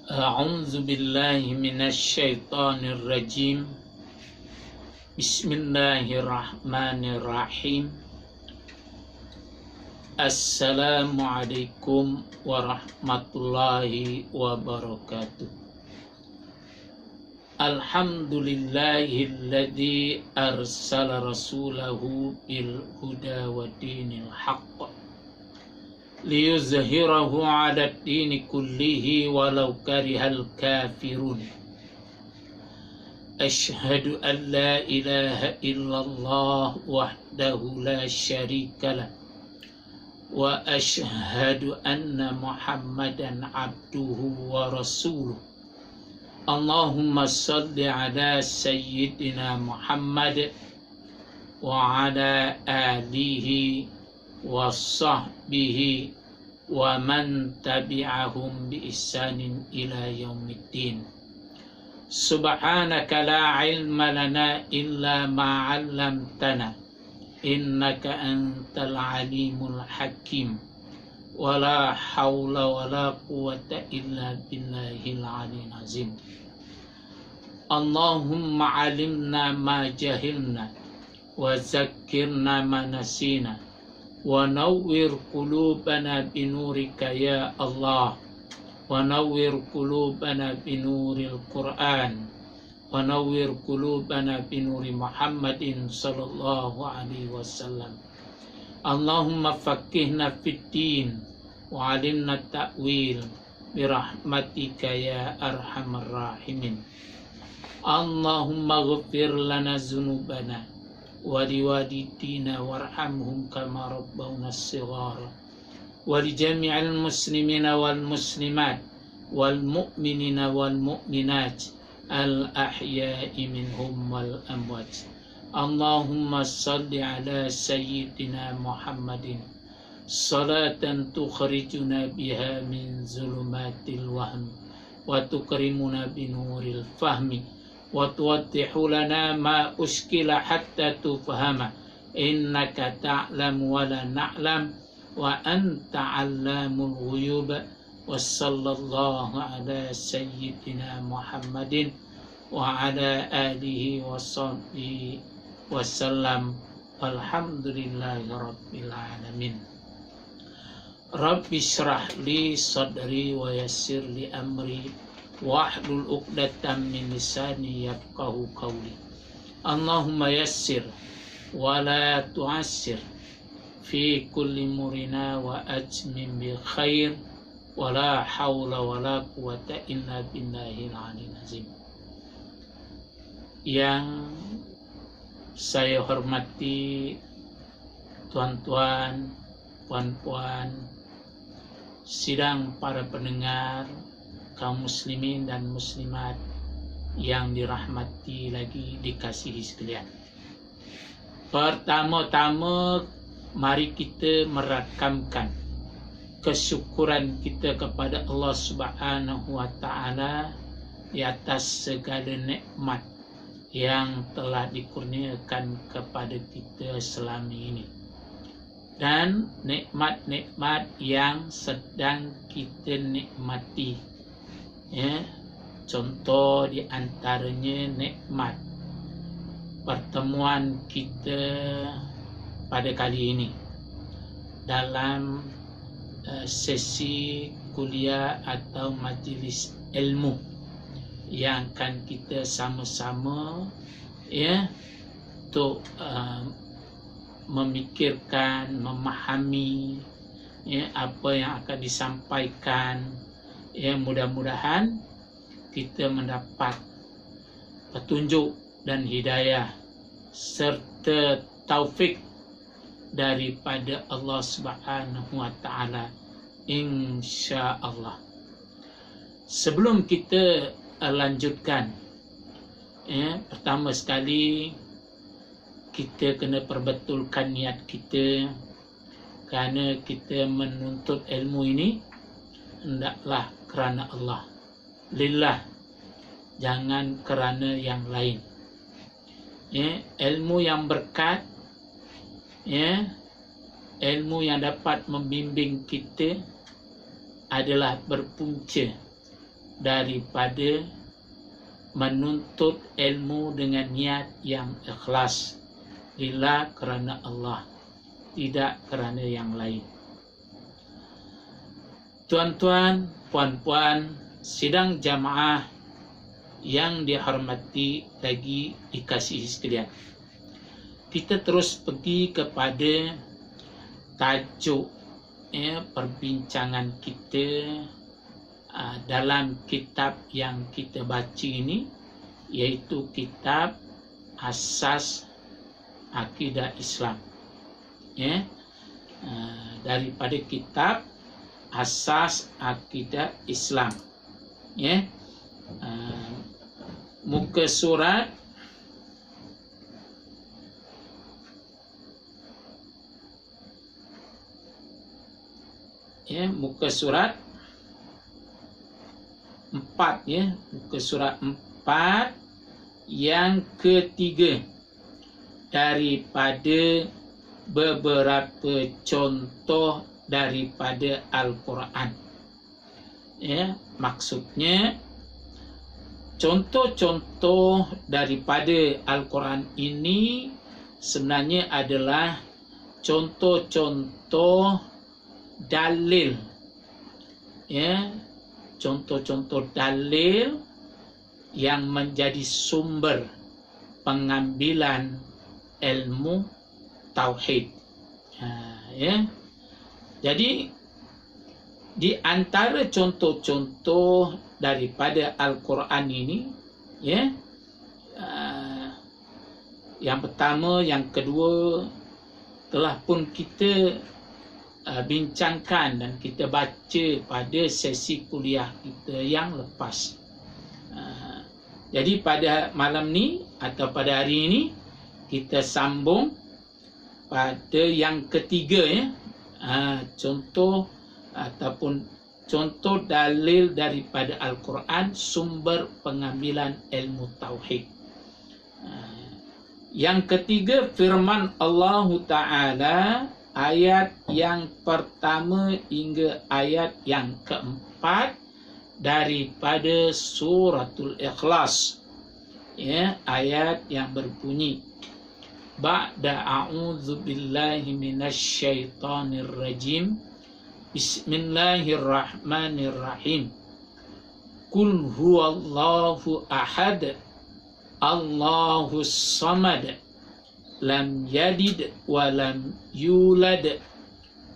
أعوذ بالله من الشيطان الرجيم. بسم الله الرحمن الرحيم. السلام عليكم ورحمة الله وبركاته. الحمد لله الذي أرسل رسوله بالهدى ودين الحق ليظهره على الدين كله ولو كره الكافرون. أشهد أن لا إله إلا الله وحده لا شريك له وأشهد أن محمدا عبده ورسوله. اللهم صل على سيدنا محمد وعلى آله وصحبه ومن تبعهم بإحسان إلى يوم الدين. سبحانك لا علم لنا إلا ما علمتنا إنك أنت العليم الحكيم. ولا حول ولا قوة إلا بالله العلي العظيم. اللهم علمنا ما جهلنا وذكرنا ما نسينا ونور قلوبنا بنورك يا الله، ونور قلوبنا بنور القرآن، ونور قلوبنا بنور محمد صلى الله عليه وسلم. اللهم فقهنا في الدين وعلمنا التأويل برحمتك يا أرحم الراحمين. اللهم اغفر لنا ذنوبنا ولوالدينا وارحمهم كما ربونا الصغار، ولجميع المسلمين والمسلمات والمؤمنين والمؤمنات الأحياء منهم والأموات. اللهم صل على سيدنا محمد صلاة تخرجنا بها من ظلمات الوهم وتكرمنا بنور الفهم وتوضح لنا ما أشكل حتى تفهم. إنك تعلم ولا نعلم وأنت علام الغيوب. وصلى الله على سيدنا محمد وعلى آله وصحبه وسلم. والحمد لله رب العالمين. رب اشرح لي صدري ويسر لي أمري wahlul uqdatam min lisani yafqahu qawli. Allahumma yassir wa la tu'assir fi kulli murina wa ajmim bi khair wa la hawla wa la quwata illa billahil aliyyil azim. Yang saya hormati tuan-tuan, puan-puan, sidang para pendengar, kaum muslimin dan muslimat yang dirahmati lagi dikasihi sekalian. Pertama-tama mari kita merakamkan kesyukuran kita kepada Allah Subhanahu wa taala di atas segala nikmat yang telah dikurniakan kepada kita selama ini, dan nikmat-nikmat yang sedang kita nikmati. Ya, contoh di antaranya nikmat pertemuan kita pada kali ini dalam sesi kuliah atau majlis ilmu yang akan kita sama-sama untuk memikirkan, memahami apa yang akan disampaikan. Mudah-mudahan kita mendapat petunjuk dan hidayah serta taufik daripada Allah Subhanahu wa taala, insya-Allah. Sebelum kita lanjutkan, pertama sekali kita kena perbetulkan niat kita, kerana kita menuntut ilmu ini hendaklah kerana Allah, lillah, jangan kerana yang lain. Ilmu yang berkat, ilmu yang dapat membimbing kita adalah berpunca daripada menuntut ilmu dengan niat yang ikhlas, lillah, kerana Allah, tidak kerana yang lain. Tuan-tuan, puan-puan, sidang jamaah yang dihormati lagi dikasihi sekalian, kita terus pergi kepada tajuk perbincangan kita dalam kitab yang kita baca ini, iaitu kitab Asas Akidah Islam. Daripada kitab Asas Akidah Islam. Muka surat muka surat 4, muka surat 4 yang ketiga daripada beberapa contoh daripada Al-Quran. Maksudnya contoh-contoh daripada Al-Quran ini sebenarnya adalah contoh-contoh dalil, contoh-contoh dalil yang menjadi sumber pengambilan ilmu tauhid. Jadi di antara contoh-contoh daripada Al-Quran ini, yang pertama, yang kedua telah pun kita bincangkan dan kita baca pada sesi kuliah kita yang lepas. Jadi pada malam ni atau pada hari ini kita sambung pada yang ketiga, contoh ataupun contoh dalil daripada Al-Quran, sumber pengambilan ilmu tauhid. Yang ketiga, firman Allah Ta'ala, ayat yang pertama hingga ayat yang keempat daripada suratul Ikhlas. Ayat yang berbunyi, ba'da a'udzu billahi minasyaitonir rajim, bismillahirrahmanirrahim, qul huwallahu ahad, Allahus samad, lam yalid walam yulad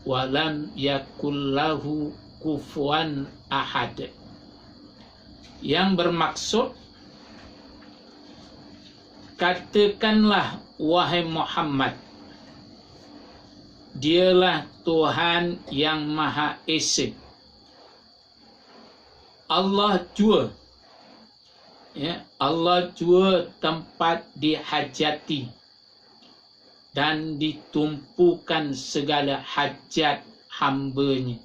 walam yakul lahu kufuwan ahad. Yang bermaksud, katakanlah wahai Muhammad, dialah Tuhan yang Maha Esa, Allah jua, Allah jua tempat dihajati dan ditumpukan segala hajat hamba-Nya.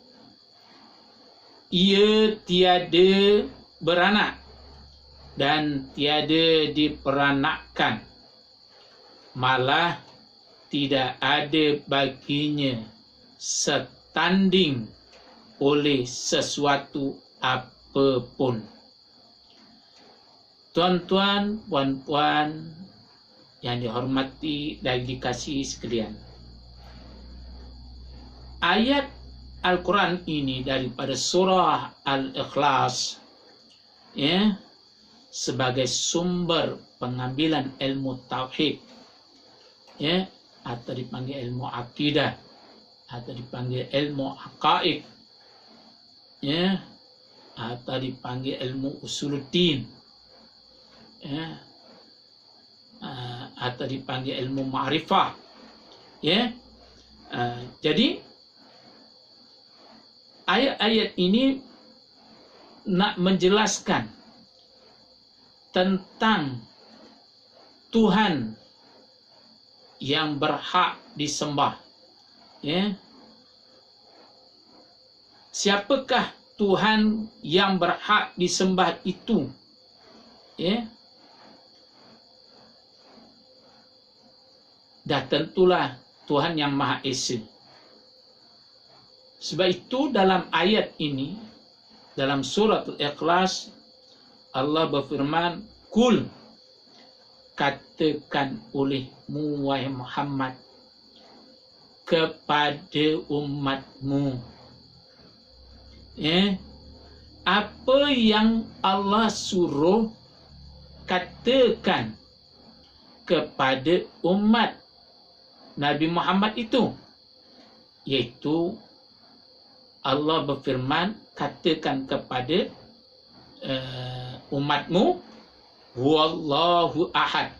Ia tiada beranak dan tiada diperanakkan, malah tidak ada baginya setanding oleh sesuatu apapun. Tuan-tuan, puan-puan yang dihormati dan dikasihi sekalian, ayat Al-Quran ini daripada surah Al-Ikhlas, sebagai sumber pengambilan ilmu tauhid, atau dipanggil ilmu akidah, atau dipanggil ilmu aqaid, atau dipanggil ilmu usuluddin, atau dipanggil ilmu ma'rifah. Jadi ayat-ayat ini nak menjelaskan tentang Tuhan yang berhak disembah. Siapakah Tuhan yang berhak disembah itu? Dah tentulah Tuhan yang Maha Esa. Sebab itu dalam ayat ini dalam surat Al-Ikhlas Allah berfirman, "Kul," katakan olehmu wahai Muhammad kepada umatmu, apa yang Allah suruh katakan kepada umat Nabi Muhammad itu, iaitu Allah berfirman, katakan kepada umatmu, huwallahu ahad.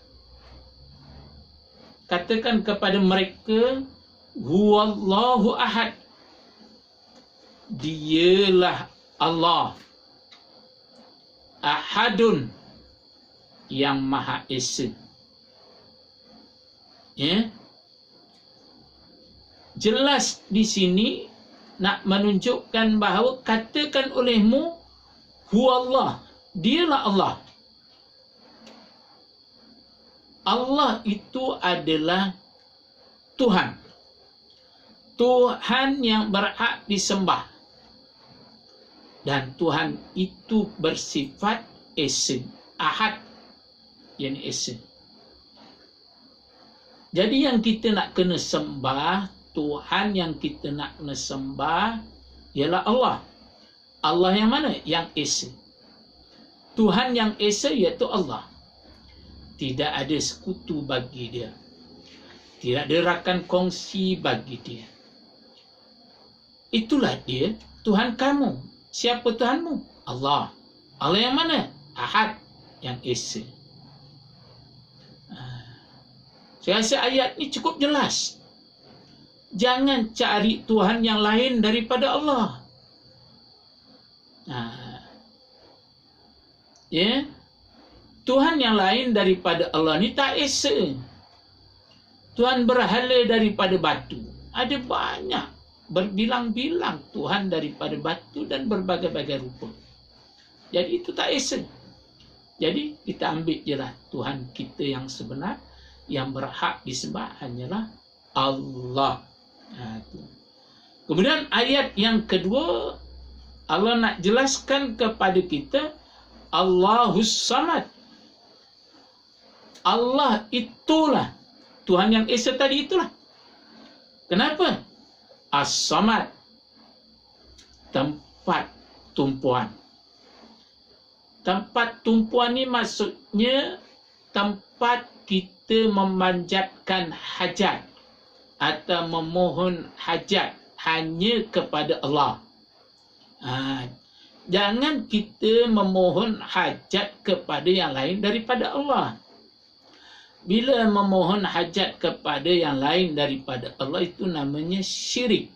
Katakan kepada mereka, huwallahu ahad, dialah Allah, ahadun, yang Maha Esa. Jelas di sini nak menunjukkan bahawa katakan olehmu, huwallah, dialah Allah. Allah itu adalah Tuhan. Tuhan yang berhak disembah. Dan Tuhan itu bersifat esa, ahad, yang esa. Jadi yang kita nak kena sembah, Tuhan yang kita nak kena sembah ialah Allah. Allah yang mana? Yang esa. Tuhan yang esa iaitu Allah. Tidak ada sekutu bagi dia. Tidak ada rakan kongsi bagi dia. Itulah dia Tuhan kamu. Siapa Tuhanmu? Allah. Allah yang mana? Ahad, yang esa. Saya rasa ayat ni cukup jelas. Jangan cari Tuhan yang lain daripada Allah. Tuhan yang lain daripada Allah ni tak esa. Tuhan berhala daripada batu. Ada banyak, berbilang-bilang Tuhan daripada batu dan berbagai-bagai rupa. Jadi itu tak esa. Jadi kita ambil je lah Tuhan kita yang sebenar, yang berhak disembah hanyalah Allah. Kemudian ayat yang kedua, Allah nak jelaskan kepada kita, Allahus Samad. Allah itulah Tuhan yang esa tadi itulah. Kenapa? As-Samad, tempat tumpuan. Tempat tumpuan ni maksudnya tempat kita memanjatkan hajat atau memohon hajat hanya kepada Allah. Jangan kita memohon hajat kepada yang lain daripada Allah. Bila memohon hajat kepada yang lain daripada Allah, itu namanya syirik.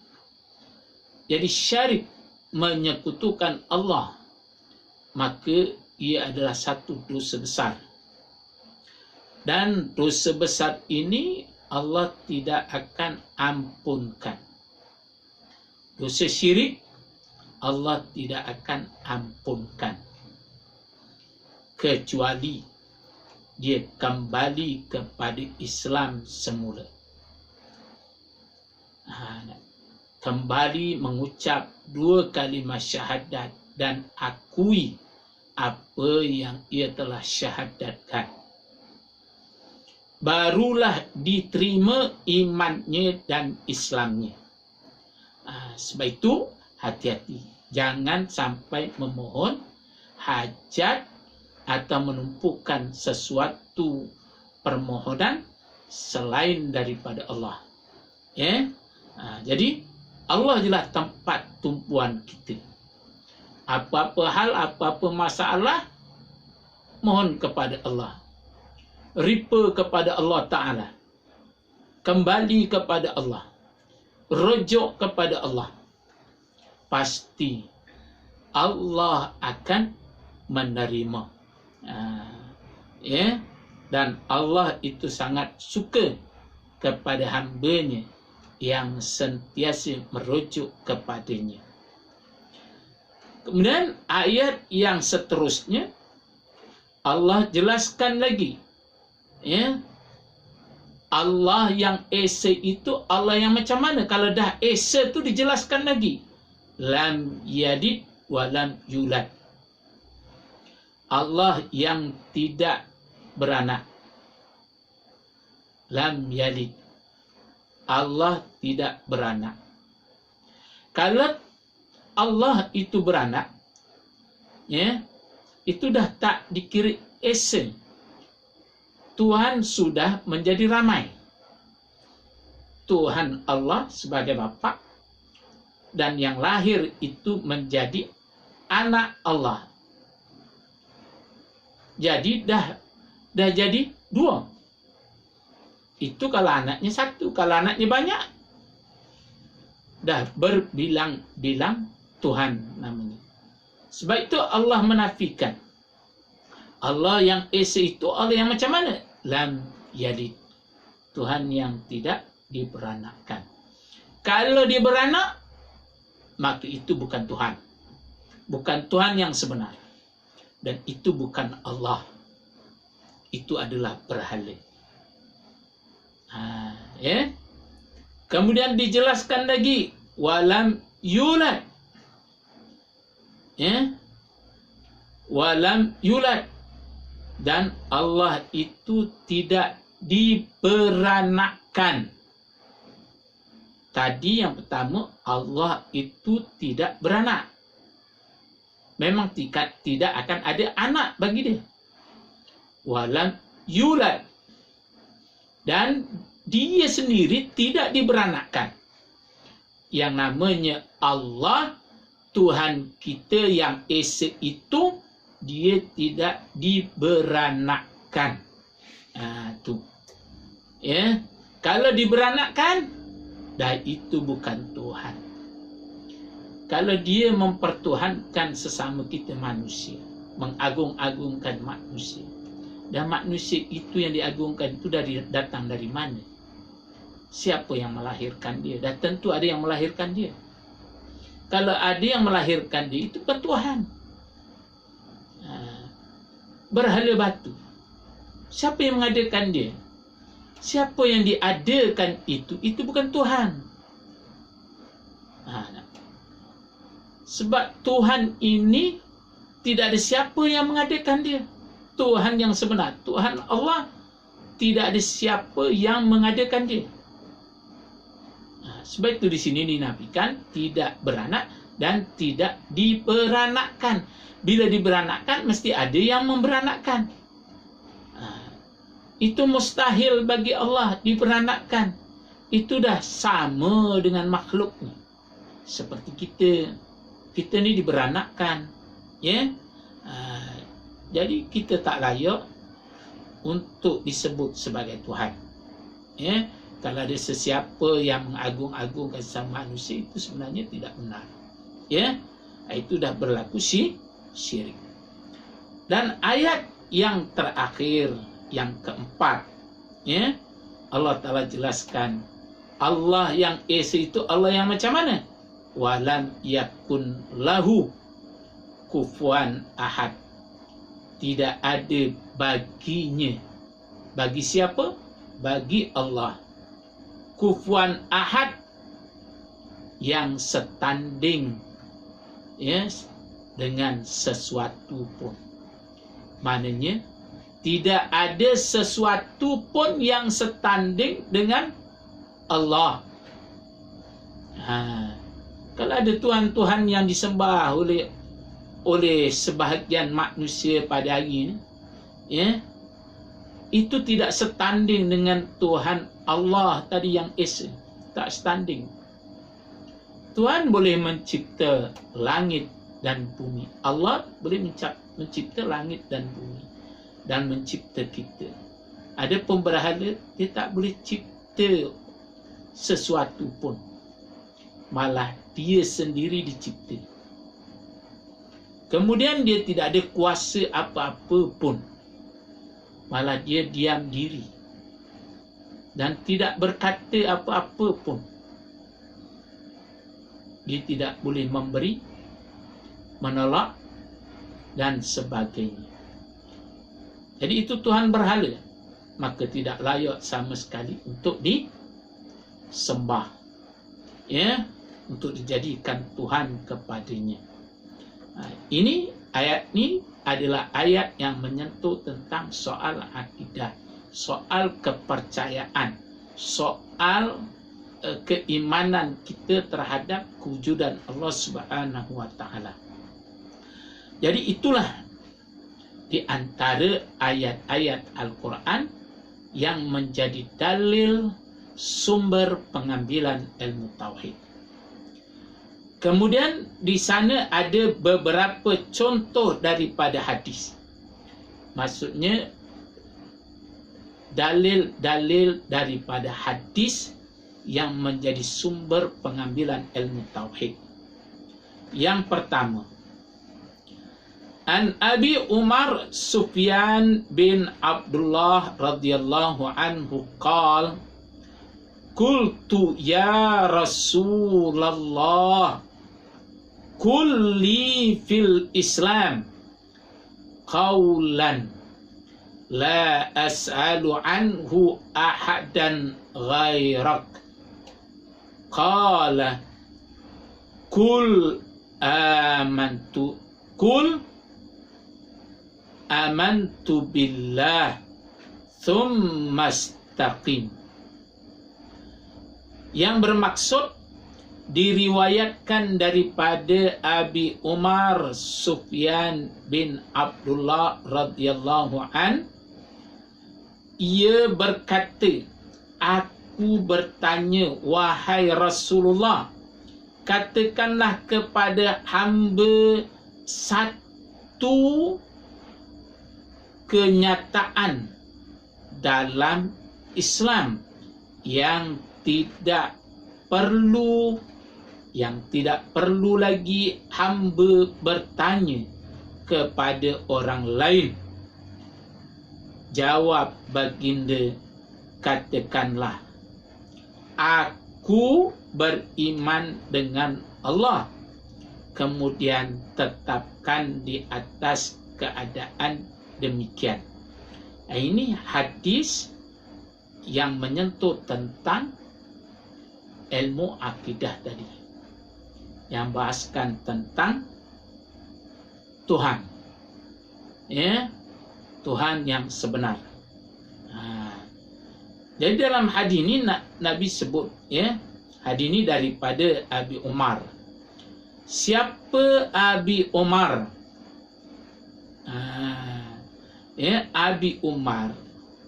Jadi syirik menyekutukan Allah, maka ia adalah satu dosa besar. Dan dosa besar ini Allah tidak akan ampunkan. Dosa syirik Allah tidak akan ampunkan, kecuali dia kembali kepada Islam semula. Kembali mengucap 2 kalimah syahadat dan akui apa yang ia telah syahadatkan. Barulah diterima imannya dan Islamnya. Sebab itu hati-hati, jangan sampai memohon hajat atau menumpukan sesuatu permohonan selain daripada Allah. Jadi Allah jelah tempat tumpuan kita. Apa-apa hal, apa-apa masalah, mohon kepada Allah. Ripa kepada Allah Ta'ala. Kembali kepada Allah. Rujuk kepada Allah. Pasti Allah akan menerima. Dan Allah itu sangat suka kepada hamba-Nya yang sentiasa merujuk kepadanya. Kemudian ayat yang seterusnya Allah jelaskan lagi, Allah yang esa itu Allah yang macam mana? Kalau dah esa tu dijelaskan lagi, lam yalid walam yulad. Allah yang tidak beranak. Lam yalid. Allah tidak beranak. Kalau Allah itu beranak, ya, itu dah tak dikira esa. Tuhan sudah menjadi ramai. Tuhan Allah sebagai bapa dan yang lahir itu menjadi anak Allah. Jadi dah jadi dua. Itu kalau anaknya satu, kalau anaknya banyak, dah berbilang-bilang Tuhan namanya. Sebab itu Allah menafikan. Allah yang esa itu Allah yang macam mana? Lam yalid. Tuhan yang tidak diberanakkan. Kalau dia beranak, maka itu bukan Tuhan. Bukan Tuhan yang sebenar. Dan itu bukan Allah. Itu adalah berhala. Ya. Kemudian dijelaskan lagi walam yulad. Ya. Walam yulad. Dan Allah itu tidak diberanakkan. Tadi yang pertama, Allah itu tidak beranak. Memang tidak akan ada anak bagi dia. Walam yulad. Dan dia sendiri tidak diberanakkan. Yang namanya Allah, Tuhan kita yang esa itu, dia tidak diberanakkan. Tu. Ya, kalau diberanakkan, dah itu bukan Tuhan. Kalau dia mempertuhankan sesama kita manusia, mengagung-agungkan manusia, dan manusia itu yang diagungkan itu datang dari mana? Siapa yang melahirkan dia? Dan tentu ada yang melahirkan dia. Kalau ada yang melahirkan dia, itu bukan Tuhan. Berhala batu. Siapa yang mengadakan dia? Siapa yang diadakan itu bukan Tuhan. Sebab Tuhan ini tidak ada siapa yang mengadakan dia. Tuhan yang sebenar, Tuhan Allah, tidak ada siapa yang mengadakan dia. Sebab itu di sini dinafikan tidak beranak dan tidak diberanakkan. Bila diberanakkan, mesti ada yang memberanakkan. Itu mustahil bagi Allah diberanakkan. Itu dah sama dengan makhluknya. Seperti kita ni diberanakkan, ya. Jadi kita tak layak untuk disebut sebagai Tuhan. Ya, kalau ada sesiapa yang mengagung-agungkan sesama manusia, itu sebenarnya tidak benar. Ya, itu dah berlaku syirik. Dan ayat yang terakhir, yang keempat, ya, Allah Ta'ala jelaskan Allah yang esa itu Allah yang macam mana? Walam yakun lahu kufuwan ahad. Tidak ada baginya. Bagi siapa? Bagi Allah. Kufuwan ahad, yang setanding, yes, dengan sesuatu pun. Maknanya tidak ada sesuatu pun yang setanding dengan Allah. Kalau ada Tuhan-Tuhan yang disembah oleh sebahagian manusia pada hari ini, ya, itu tidak setanding dengan Tuhan Allah tadi yang esa. Tak setanding. Tuhan boleh mencipta langit dan bumi. Allah boleh mencipta langit dan bumi dan mencipta kita. Ada pemberhala, dia tak boleh cipta sesuatu pun. Malah dia sendiri dicipta. Kemudian dia tidak ada kuasa apa-apa pun. Malah dia diam diri dan tidak berkata apa-apa pun. Dia tidak boleh memberi, menolak dan sebagainya. Jadi itu Tuhan berhala, maka tidak layak sama sekali untuk disembah, ya, untuk dijadikan Tuhan kepadanya. Ini ayat ini adalah ayat yang menyentuh tentang soal akidah, soal kepercayaan, soal keimanan kita terhadap kewujudan Allah Subhanahu wa taala. Jadi itulah di antara ayat-ayat Al-Quran yang menjadi dalil sumber pengambilan ilmu tauhid. Kemudian di sana ada beberapa contoh daripada hadis. Maksudnya dalil-dalil daripada hadis yang menjadi sumber pengambilan ilmu tauhid. Yang pertama, An Abi Umar Sufyan bin Abdullah radhiyallahu anhu qala qultu ya Rasulullah kulli fil Islam qawlan la as'alu anhu ahadan ghairak. Qala kul amantu billah thumma istaqim. Yang bermaksud diriwayatkan daripada Abi Umar Sufyan bin Abdullah radhiyallahu an, ia berkata, aku bertanya, wahai Rasulullah, katakanlah kepada hamba satu kenyataan dalam Islam yang tidak perlu lagi hamba bertanya kepada orang lain. Jawab baginda, katakanlah, aku beriman dengan Allah, kemudian tetapkan di atas keadaan demikian. Ini hadis yang menyentuh tentang ilmu akidah tadi, yang bahaskan tentang Tuhan, ya, Tuhan yang sebenar. Jadi dalam hadis ini Nabi sebut, ya, hadis ini daripada Abi Umar. Siapa Abi Umar? Ya, Abi Umar.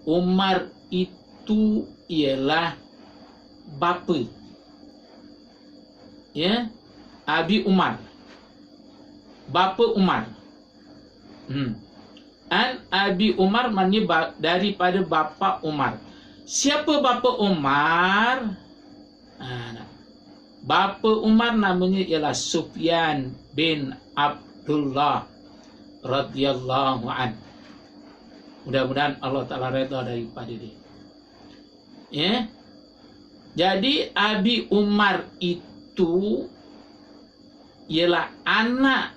Umar itu ialah bapa. Ya, Abi Umar, bapa Umar. An Abi Umar maknanya daripada bapa Umar. Siapa bapa Umar? Bapa Umar namanya ialah Sufyan bin Abdullah radhiyallahu an. Mudah-mudahan Allah Ta'ala redha daripada dia. Ya. Jadi Abi Umar itu ialah anak,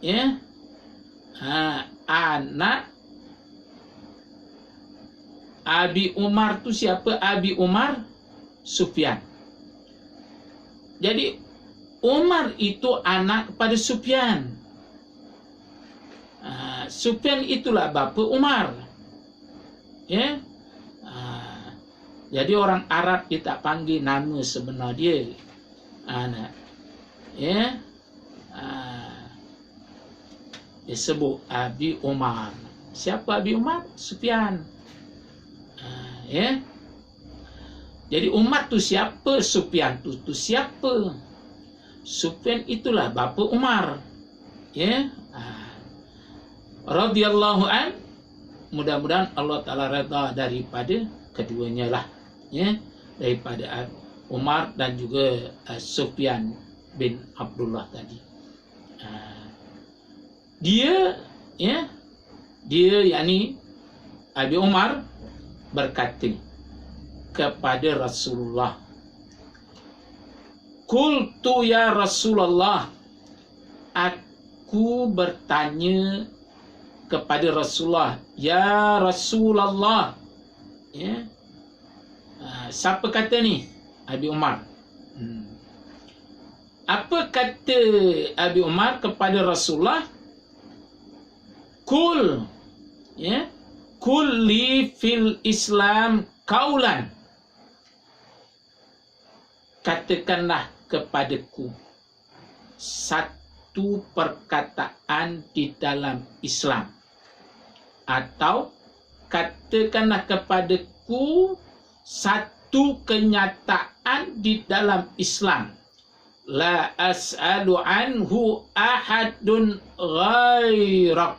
ya, anak Abi Umar tu siapa? Abi Umar Sufyan. Jadi Umar itu anak kepada Sufyan. Sufyan itulah bapa Umar. Ya. Jadi orang Arab dia tak panggil nama sebenar dia. Anak. Ya. Dia sebut Abi Umar. Siapa Abi Umar? Sufyan. Ya. Jadi Umar tu siapa? Sufyan tu siapa? Sufyan itulah bapa Umar. Ya. Radhiyallahu an. Mudah-mudahan Allah Ta'ala redha daripada keduanya lah. Ya. Daripada Umar dan juga Sufyan bin Abdullah tadi. Dia, ya, yakni Abi Umar berkata kepada Rasulullah, qultu ya Rasulullah, aku bertanya kepada Rasulullah, ya Rasulullah. Ya. Siapa kata ni? Abi Umar. Apa kata Abi Umar kepada Rasulullah? Kul, ya, kulli fil Islam kaulan. Katakanlah kepadaku satu perkataan di dalam Islam, atau katakanlah kepadaku satu kenyataan di dalam Islam. La as'alu anhu ahadun ghairak,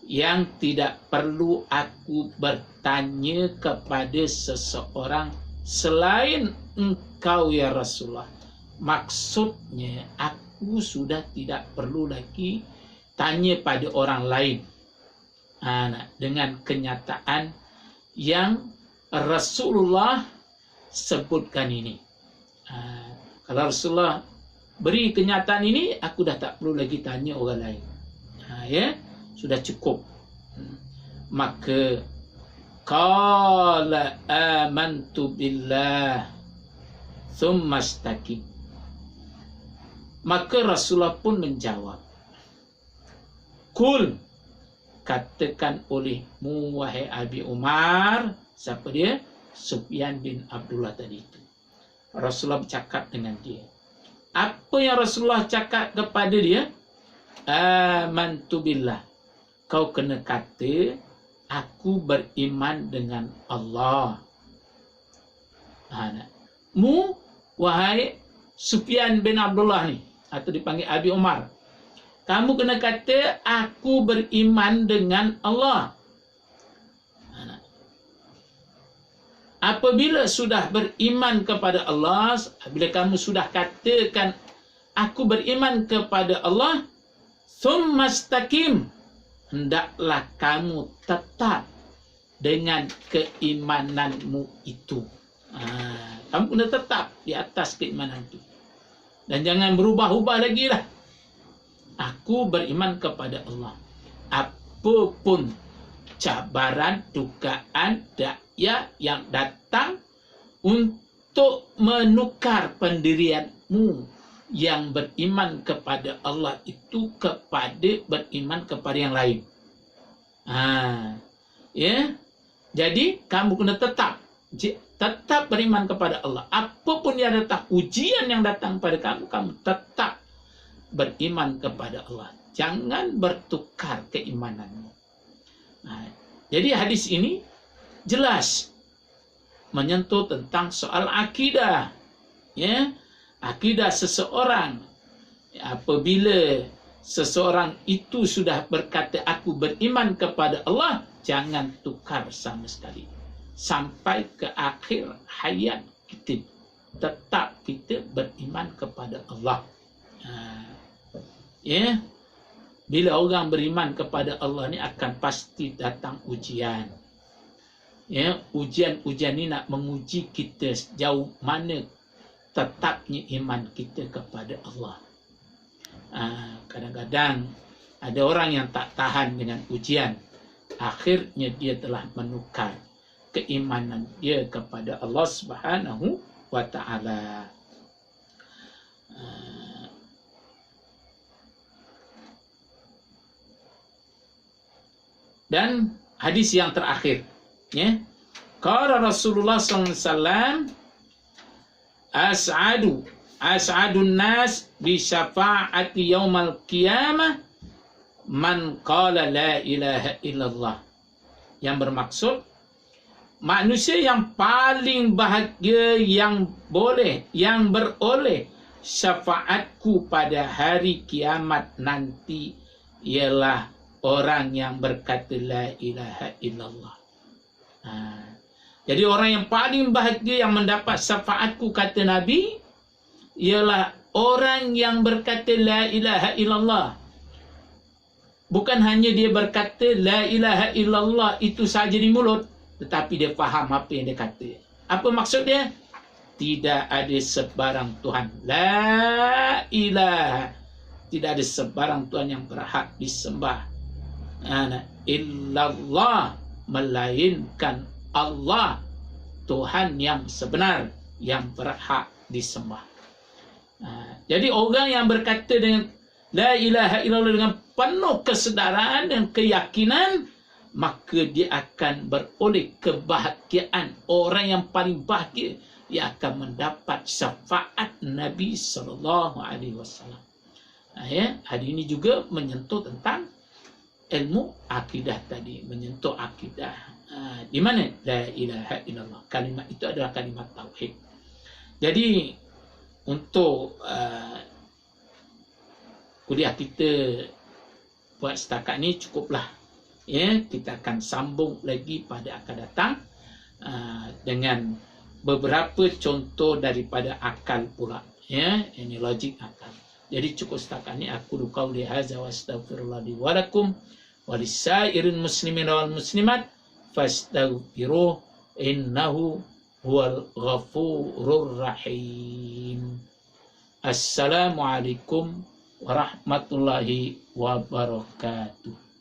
yang tidak perlu aku bertanya kepada seseorang selain engkau ya Rasulullah. Maksudnya aku sudah tidak perlu lagi tanya pada orang lain. Dengan kenyataan yang Rasulullah sebutkan ini. Kalau Rasulullah beri kenyataan ini, aku dah tak perlu lagi tanya orang lain. Ya, sudah cukup. Maka qala amantu billah thumma istaqim. Maka Rasulullah pun menjawab, Kul, katakan olehmu wahai Abi Umar. Siapa dia? Sufyan bin Abdullah tadi itu. Rasulullah bercakap dengan dia. Apa yang Rasulullah cakap kepada dia? Amantu billah. Kau kena kata, aku beriman dengan Allah. Mu, wahai Sufyan bin Abdullah ni, atau dipanggil Abi Umar, kamu kena kata, aku beriman dengan Allah. Apabila sudah beriman kepada Allah, bila kamu sudah katakan, aku beriman kepada Allah, thumma istaqim, hendaklah kamu tetap dengan keimananmu itu. Kamu kena tetap di atas keimanan itu. Dan jangan berubah-ubah lagi lah. Aku beriman kepada Allah. Apapun cabaran, dugaan, daya yang datang untuk menukar pendirianmu yang beriman kepada Allah itu kepada beriman kepada yang lain. Ya. Jadi kamu kena tetap beriman kepada Allah. Apapun yang datang, ujian yang datang pada kamu, kamu tetap beriman kepada Allah. Jangan bertukar keimananmu. Jadi hadis ini jelas menyentuh tentang soal akidah. Ya. Akidah seseorang. Apabila seseorang itu sudah berkata aku beriman kepada Allah, jangan tukar sama sekali. Sampai ke akhir hayat kita, tetap kita beriman kepada Allah. Ya. Bila orang beriman kepada Allah ni akan pasti datang ujian. Ya, ujian-ujian ni nak menguji kita sejauh mana tetapnya iman kita kepada Allah. Kadang-kadang ada orang yang tak tahan dengan ujian. Akhirnya dia telah menukar keimanan dia kepada Allah Subhanahu wa ta'ala. Dan hadis yang terakhir, ya. Qala Rasulullah SAW, as'adun nas bi syafa'ati yaumal qiyamah man qala la ilaha illallah. Yang bermaksud, manusia yang paling bahagia yang beroleh syafaatku pada hari kiamat nanti ialah orang yang berkata la ilaha illallah. Jadi orang yang paling bahagia yang mendapat syafaatku, kata Nabi, ialah orang yang berkata la ilaha illallah. Bukan hanya dia berkata la ilaha illallah itu saja di mulut, tetapi dia faham apa yang dia kata. Apa maksud dia? Tidak ada sebarang Tuhan. La ilaha. Tidak ada sebarang Tuhan yang berhak disembah illallah, melainkan Allah, Tuhan yang sebenar yang berhak disembah. Jadi orang yang berkata dengan la ilaha illallah dengan penuh kesedaran dan keyakinan, maka dia akan beroleh kebahagiaan. Orang yang paling bahagia, dia akan mendapat syafaat Nabi SAW. Hari ini juga menyentuh tentang ilmu akidah tadi, menyentuh akidah. Di mana la ilaha illallah, kalimat itu adalah kalimat tauhid. Jadi untuk kuliah kita buat setakat ni cukuplah. Kita akan sambung lagi pada akan datang dengan beberapa contoh daripada akal pula. Ini logik akal. Jadi cukup setakat ni. Aku qauli hadza wa astaghfirullah li wa lakum wa lisairin muslimin wal muslimat fastaghfiruh innahu huwal ghafurur rahim. Assalamualaikum warahmatullahi wabarakatuh.